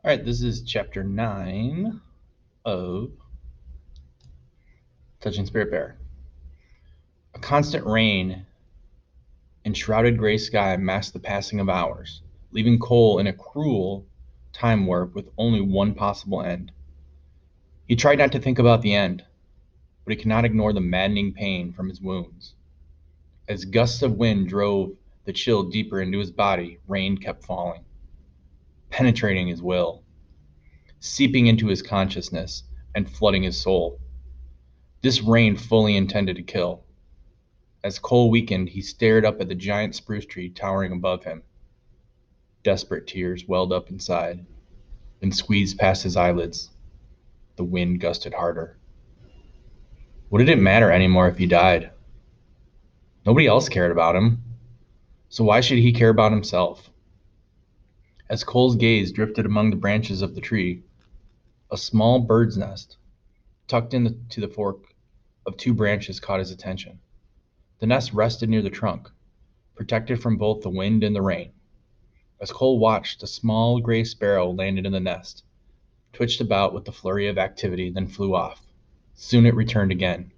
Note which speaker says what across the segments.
Speaker 1: All right, this is chapter 9 of Touching Spirit Bear. A constant rain and shrouded gray sky masked the passing of hours, leaving Cole in a cruel time warp with only one possible end. He tried not to think about the end, but he could not ignore the maddening pain from his wounds. As gusts of wind drove the chill deeper into his body, rain kept falling, penetrating his will, seeping into his consciousness, and flooding his soul. This rain fully intended to kill. As Cole weakened, he stared up at the giant spruce tree towering above him. Desperate tears welled up inside and squeezed past his eyelids. The wind gusted harder. What did it matter anymore if he died? Nobody else cared about him, so why should he care about himself? As Cole's gaze drifted among the branches of the tree, a small bird's nest, tucked into the fork of two branches, caught his attention. The nest rested near the trunk, protected from both the wind and the rain. As Cole watched, a small gray sparrow landed in the nest, twitched about with the flurry of activity, then flew off. Soon it returned again.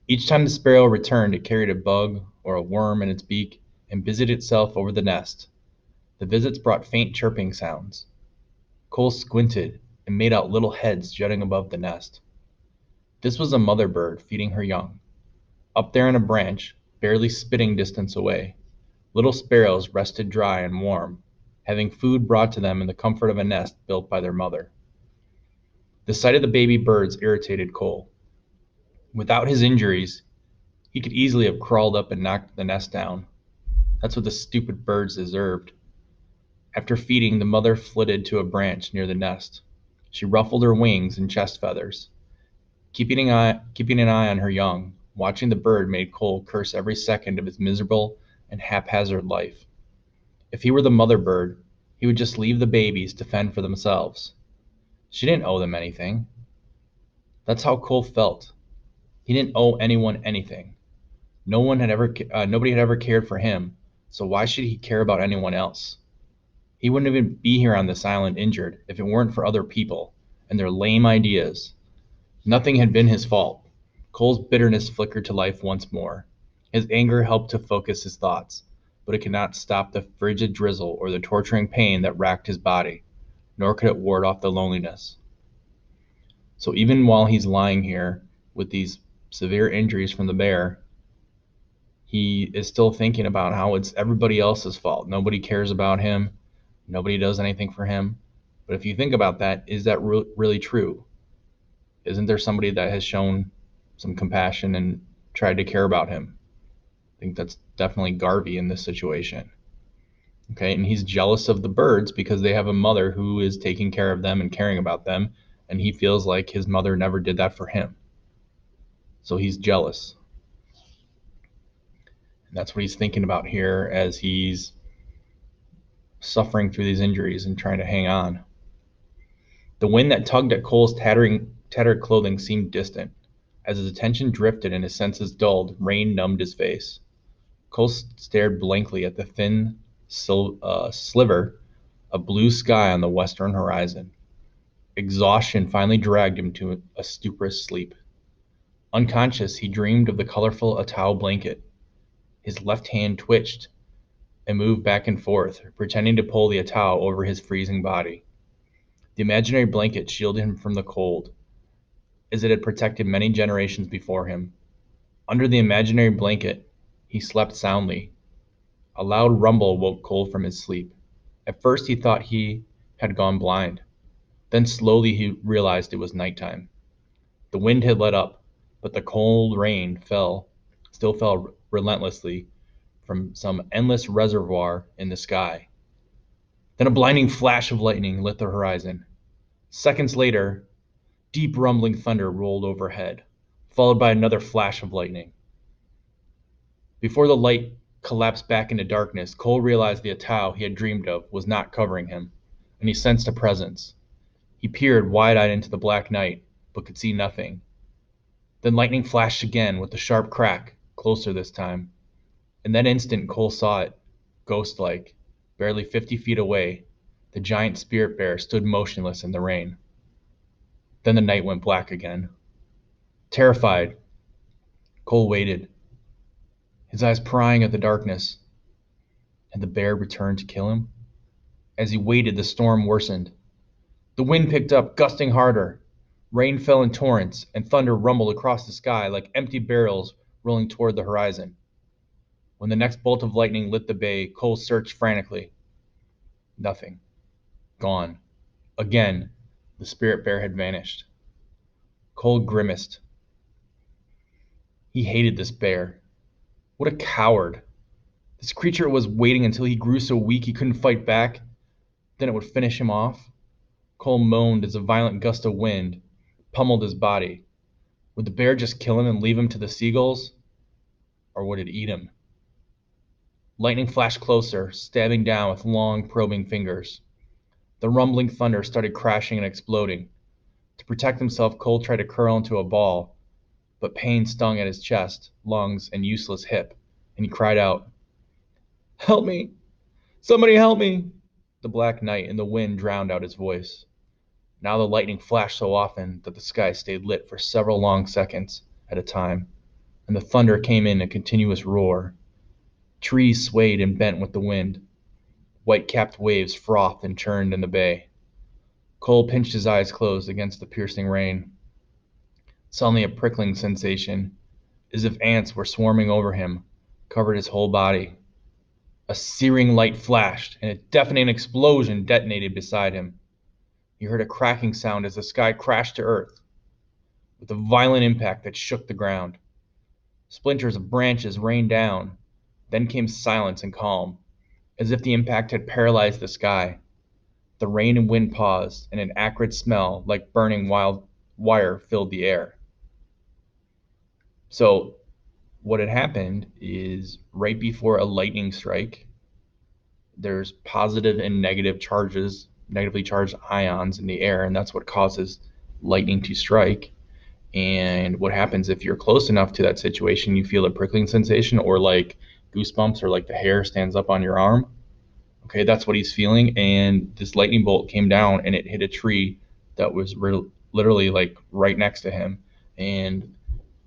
Speaker 1: Each time the sparrow returned, it carried a bug or a worm in its beak and busied itself over the nest. The visits brought faint chirping sounds. Cole squinted and made out little heads jutting above the nest. This was a mother bird feeding her young. Up there in a branch, barely spitting distance away, little sparrows rested dry and warm, having food brought to them in the comfort of a nest built by their mother. The sight of the baby birds irritated Cole. Without his injuries, he could easily have crawled up and knocked the nest down. That's what the stupid birds deserved. After feeding, the mother flitted to a branch near the nest. She ruffled her wings and chest feathers. Keeping an eye on her young, watching the bird made Cole curse every second of his miserable and haphazard life. If he were the mother bird, he would just leave the babies to fend for themselves. She didn't owe them anything. That's how Cole felt. He didn't owe anyone anything. Nobody had ever cared for him, so why should he care about anyone else? He wouldn't even be here on this island injured if it weren't for other people and their lame ideas. Nothing had been his fault. Cole's bitterness flickered to life once more. His anger helped to focus his thoughts, but it could not stop the frigid drizzle or the torturing pain that racked his body, nor could it ward off the loneliness. So even while he's lying here with these severe injuries from the bear, he is still thinking about how it's everybody else's fault. Nobody cares about him. Nobody does anything for him. But if you think about that, is that really true? Isn't there somebody that has shown some compassion and tried to care about him? I think that's definitely Garvey in this situation. Okay, and he's jealous of the birds because they have a mother who is taking care of them and caring about them, and he feels like his mother never did that for him. So he's jealous. And that's what he's thinking about here as he's suffering through these injuries and trying to hang on. The wind that tugged at Cole's tattered clothing seemed distant. As his attention drifted and his senses dulled, rain numbed his face. Cole stared blankly at the thin sliver of blue sky on the western horizon. Exhaustion finally dragged him to a stuporous sleep. Unconscious, he dreamed of the colorful Atau blanket. His left hand twitched and moved back and forth, pretending to pull the Atau over his freezing body. The imaginary blanket shielded him from the cold, as it had protected many generations before him. Under the imaginary blanket, he slept soundly. A loud rumble woke Cole from his sleep. At first he thought he had gone blind. Then slowly he realized it was nighttime. The wind had let up, but the cold rain still fell relentlessly from some endless reservoir in the sky. Then a blinding flash of lightning lit the horizon. Seconds later, deep rumbling thunder rolled overhead, followed by another flash of lightning. Before the light collapsed back into darkness, Cole realized the Atau he had dreamed of was not covering him, and he sensed a presence. He peered wide-eyed into the black night, but could see nothing. Then lightning flashed again with a sharp crack, closer this time. In that instant, Cole saw it, ghost-like, barely 50 feet away, The giant spirit bear stood motionless in the rain. Then the night went black again. Terrified, Cole waited, his eyes prying at the darkness. Had the bear returned to kill him? As he waited, the storm worsened. The wind picked up, gusting harder. Rain fell in torrents, and thunder rumbled across the sky like empty barrels rolling toward the horizon. When the next bolt of lightning lit the bay, Cole searched frantically. Nothing. Gone. Again, the spirit bear had vanished. Cole grimaced. He hated this bear. What a coward. This creature was waiting until he grew so weak he couldn't fight back. Then it would finish him off. Cole moaned as a violent gust of wind pummeled his body. Would the bear just kill him and leave him to the seagulls? Or would it eat him? Lightning flashed closer, stabbing down with long, probing fingers. The rumbling thunder started crashing and exploding. To protect himself, Cole tried to curl into a ball, but pain stung at his chest, lungs, and useless hip, and he cried out, "Help me! Somebody help me!" The black night and the wind drowned out his voice. Now the lightning flashed so often that the sky stayed lit for several long seconds at a time, and the thunder came in a continuous roar. Trees swayed and bent with the wind. White-capped waves frothed and churned in the bay. Cole pinched his eyes closed against the piercing rain. Suddenly a prickling sensation, as if ants were swarming over him, covered his whole body. A searing light flashed, and a deafening explosion detonated beside him. He heard a cracking sound as the sky crashed to earth, with a violent impact that shook the ground. Splinters of branches rained down. Then came silence and calm, as if the impact had paralyzed the sky. The rain and wind paused, and an acrid smell like burning wild wire filled the air. So, what had happened is right before a lightning strike, there's positive and negative charges, negatively charged ions in the air, and that's what causes lightning to strike. And what happens if you're close enough to that situation, you feel a prickling sensation or like goosebumps or like the hair stands up on your arm. Okay, that's what he's feeling. And this lightning bolt came down and it hit a tree that was literally like right next to him. And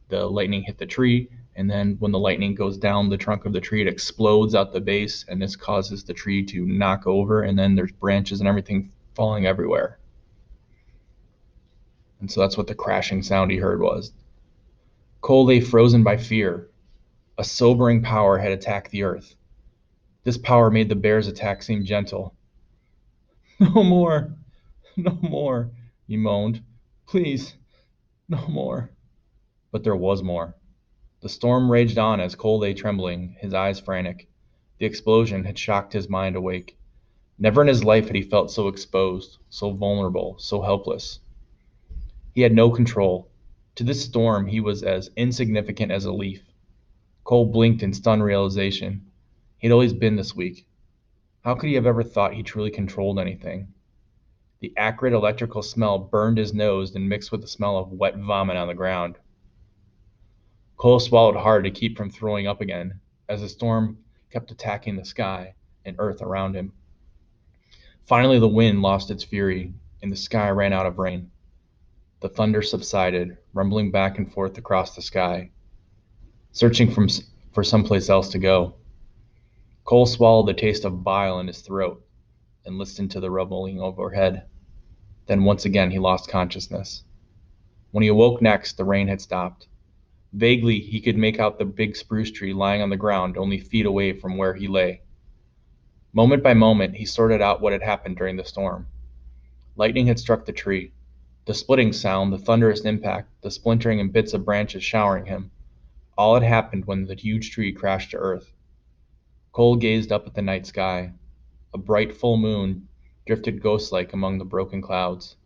Speaker 1: the lightning hit the tree. And then when the lightning goes down the trunk of the tree, it explodes out the base. And this causes the tree to knock over. And then there's branches and everything falling everywhere. And so that's what the crashing sound he heard was. Cole lay frozen by fear. A sobering power had attacked the earth. This power made the bear's attack seem gentle. "No more, no more," he moaned. "Please, no more." But there was more. The storm raged on as Cole lay trembling, his eyes frantic. The explosion had shocked his mind awake. Never in his life had he felt so exposed, so vulnerable, so helpless. He had no control. To this storm he was as insignificant as a leaf. Cole blinked in stunned realization. He'd always been this weak. How could he have ever thought he truly controlled anything? The acrid electrical smell burned his nose and mixed with the smell of wet vomit on the ground. Cole swallowed hard to keep from throwing up again, as the storm kept attacking the sky and earth around him. Finally, the wind lost its fury, and the sky ran out of rain. The thunder subsided, rumbling back and forth across the sky, searching for someplace else to go. Cole swallowed the taste of bile in his throat and listened to the rumbling overhead. Then once again he lost consciousness. When he awoke next, the rain had stopped. Vaguely, he could make out the big spruce tree lying on the ground only feet away from where he lay. Moment by moment, he sorted out what had happened during the storm. Lightning had struck the tree. The splitting sound, the thunderous impact, the splintering and bits of branches showering him, all had happened when the huge tree crashed to earth. Cole gazed up at the night sky. A bright full moon drifted ghost-like among the broken clouds.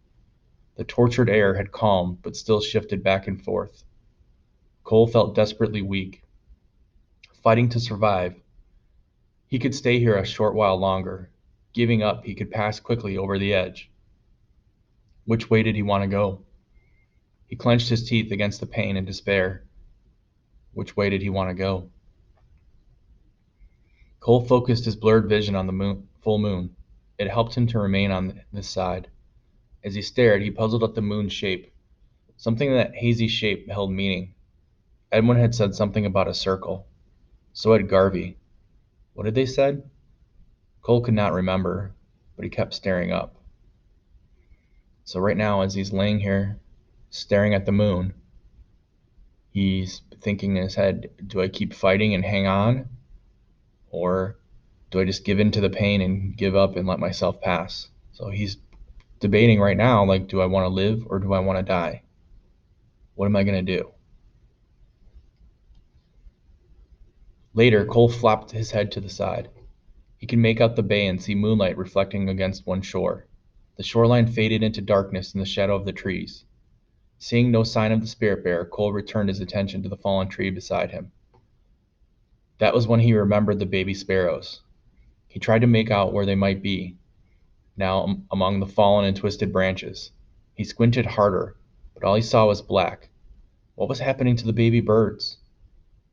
Speaker 1: The tortured air had calmed, but still shifted back and forth. Cole felt desperately weak, fighting to survive. He could stay here a short while longer. Giving up, he could pass quickly over the edge. Which way did he want to go? He clenched his teeth against the pain and despair. Which way did he want to go? Cole focused his blurred vision on the full moon. It helped him to remain on this side. As he stared, he puzzled at the moon's shape. Something in that hazy shape held meaning. Edwin had said something about a circle. So had Garvey. What had they said? Cole could not remember, but he kept staring up. So right now, as he's laying here, staring at the moon, he's thinking in his head, do I keep fighting and hang on? Or do I just give in to the pain and give up and let myself pass? So he's debating right now, like, do I want to live or do I want to die? What am I going to do? Later, Cole flopped his head to the side. He could make out the bay and see moonlight reflecting against one shore. The shoreline faded into darkness in the shadow of the trees. Seeing no sign of the spirit bear, Cole returned his attention to the fallen tree beside him. That was when he remembered the baby sparrows. He tried to make out where they might be, now among the fallen and twisted branches. He squinted harder, but all he saw was black. What was happening to the baby birds?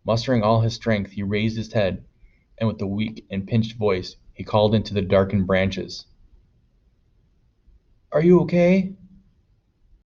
Speaker 1: Mustering all his strength, he raised his head, and with a weak and pinched voice, he called into the darkened branches. Are you okay?